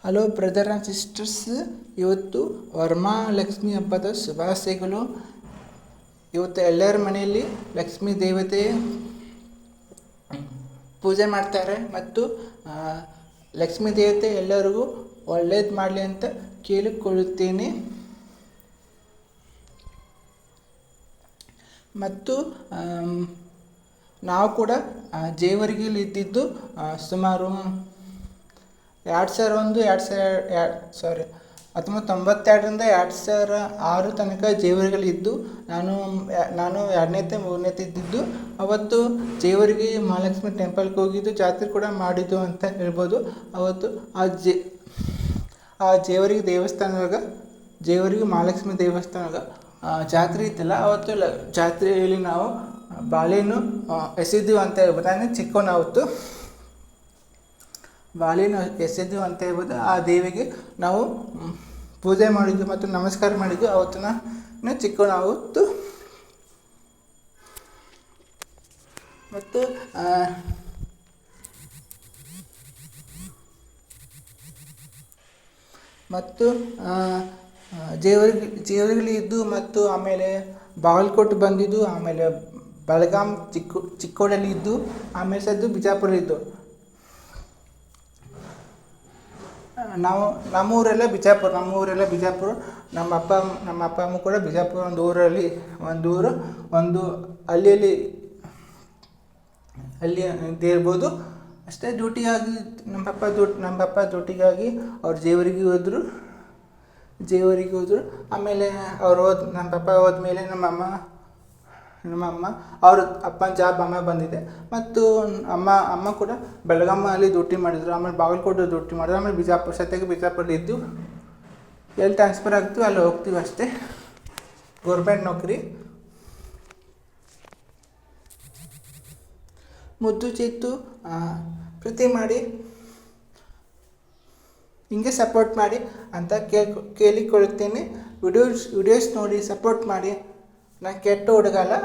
Hello brother and sisters, ಇವತ್ತು ವರಮಹಾಲಕ್ಷ್ಮಿ ಹಬ್ಬದ ಶುಭಾಶಯಗಳು. ಇವತ್ತು ಎಲ್ಲರ ಮನೆಯಲ್ಲಿ ಲಕ್ಷ್ಮೀ ದೇವತೆ ಪೂಜೆ ಮಾಡ್ತಾರೆ ಮತ್ತು ಲಕ್ಷ್ಮೀ ದೇವತೆ ಎಲ್ಲರಿಗೂ ಒಳ್ಳೇದು ಮಾಡಲಿ ಅಂತ ಕೇಳಿಕೊಳ್ಳುತ್ತೇನೆ. ಮತ್ತು ನಾವು ಕೂಡ ಜೇವರ್ಗಿಯಲ್ಲಿ ಇದ್ದಿದ್ದು ಸುಮಾರು 1992ರಿಂದ 2006 ತನಕ ಜೇವರ್ಗಿಯಲ್ಲಿದ್ದು ನಾನು 2ನೇ-3ನೇ ಇದ್ದಿದ್ದು. ಅವತ್ತು ಜೇವರ್ಗಿ ಮಹಾಲಕ್ಷ್ಮಿ ಟೆಂಪಲ್ಗೆ ಹೋಗಿದ್ದು, ಜಾತ್ರೆ ಕೂಡ ಮಾಡಿದ್ದು ಅಂತ ಹೇಳ್ಬೋದು. ಅವತ್ತು ಆ ಜೇವರ್ಗಿ ಜೇವರ್ಗಿ ಮಹಾಲಕ್ಷ್ಮಿ ದೇವಸ್ಥಾನದಾಗ ಜಾತ್ರೆ ಇತ್ತಲ್ಲ. ಅವತ್ತು ಜಾತ್ರೆಯಲ್ಲಿ ನಾವು ಬಾಳೆಹಣ್ಣು ಎಸೆದಿವು ಅಂತ ಹೇಳ್ಬೋದು. ನಾನು ಚಿಕ್ಕವನು ಅವತ್ತು ಬಾಳೆಹಣ್ಣು ಎಸೆದಿವು ಅಂತ ಹೇಳ್ಬೋದು. ಆ ದೇವಿಗೆ ನಾವು ಪೂಜೆ ಮಾಡಿದ್ದು ಮತ್ತು ನಮಸ್ಕಾರ ಮಾಡಿದ್ದು. ಅವತ್ತು ನಾನು ಚಿಕ್ಕವನು ಅವತ್ತು. ಮತ್ತು ಜೇವರ್ಗಿಲಿ ಇದ್ದು ಮತ್ತು ಆಮೇಲೆ ಬಾಗಲಕೋಟೆ ಬಂದಿದ್ದು, ಆಮೇಲೆ ಬೆಳಗಾಂ ಚಿಕ್ಕೋಡಲ್ಲಿ ಇದ್ದು, ಆಮೇಲೆ ಬಿಜಾಪುರಲ್ಲಿದ್ದು. ನಮ್ಮೂರೆಲ್ಲ ಬಿಜಾಪುರ. ನಮ್ಮ ಅಪ್ಪ ಅಮ್ಮ ಕೂಡ ಬಿಜಾಪುರ ಹಳ್ಳಿಯಲ್ಲಿ ಇದ್ದೇ ಇರ್ಬೋದು ಅಷ್ಟೇ. ಡ್ಯೂಟಿಗಾಗಿ ನಮ್ಮ ಪಪ್ಪ ಡ್ಯೂಟಿಗಾಗಿ ಅವ್ರು ಜೇವರ್ಗಿಗೆ ಹೋದರು. ಆಮೇಲೆ ನಮ್ಮ ಪಪ್ಪ ಹೋದ್ಮೇಲೆ ನಮ್ಮ ಅಮ್ಮ ಅವ್ರ ಅಪ್ಪನ ಜಾಬ್ ಆಮೇಲೆ ಬಂದಿದೆ. ಮತ್ತು ಅಮ್ಮ ಕೂಡ ಬೆಳಗಾಮಲ್ಲಿ ಡ್ಯೂಟಿ ಮಾಡಿದರು, ಆಮೇಲೆ ಬಾಗಲಕೋಟೆ ಡ್ಯೂಟಿ ಮಾಡಿದ್ರು, ಆಮೇಲೆ ಬಿಜಾಪುರಲ್ಲಿ ಇದ್ದು. ಎಲ್ಲಿ ಟ್ರಾನ್ಸ್ಫರ್ ಆಗ್ತೀವಿ ಅಲ್ಲಿ ಹೋಗ್ತೀವಿ ಅಷ್ಟೇ. ಗೌರ್ಮೆಂಟ್ ನೌಕರಿ. ಮುದ್ದು ಚಿತ್ತು ಪ್ರೀತಿ ಮಾಡಿ ಹಿಂಗೆ ಸಪೋರ್ಟ್ ಮಾಡಿ ಅಂತ ಕೇಳಿಕೊಳ್ಳುತ್ತೇನೆ. ವಿಡಿಯೋಸ್ ನೋಡಿ ಸಪೋರ್ಟ್ ಮಾಡಿ. ನಾನು ಕೆಟ್ಟ ಹುಡುಗ ಅಲ್ಲ,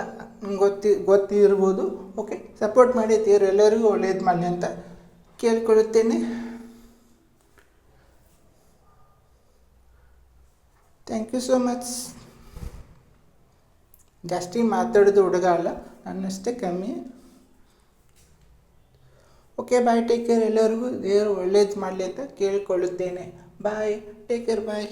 ಗೊತ್ತಿರ್ಬೋದು. ಓಕೆ, ಸಪೋರ್ಟ್ ಮಾಡಿ. ದೇವರು ಎಲ್ಲರಿಗೂ ಒಳ್ಳೇದು ಮಾಡಲಿ ಅಂತ ಕೇಳಿಕೊಳ್ಳುತ್ತೇನೆ. Thank you so much. ಜಾಸ್ತಿ ಮಾತಾಡೋದು ಹುಡುಗ ಅಲ್ಲ, ನನ್ನಷ್ಟೇ ಕಮ್ಮಿ. Okay, bye, take care. ಎಲ್ಲರಿಗೂ ದೇವರು ಒಳ್ಳೇದು ಮಾಡಲಿ ಅಂತ ಕೇಳಿಕೊಳ್ಳುತ್ತೇನೆ. ಬಾಯ್, ಟೇಕ್ ಕೇರ್, ಬಾಯ್.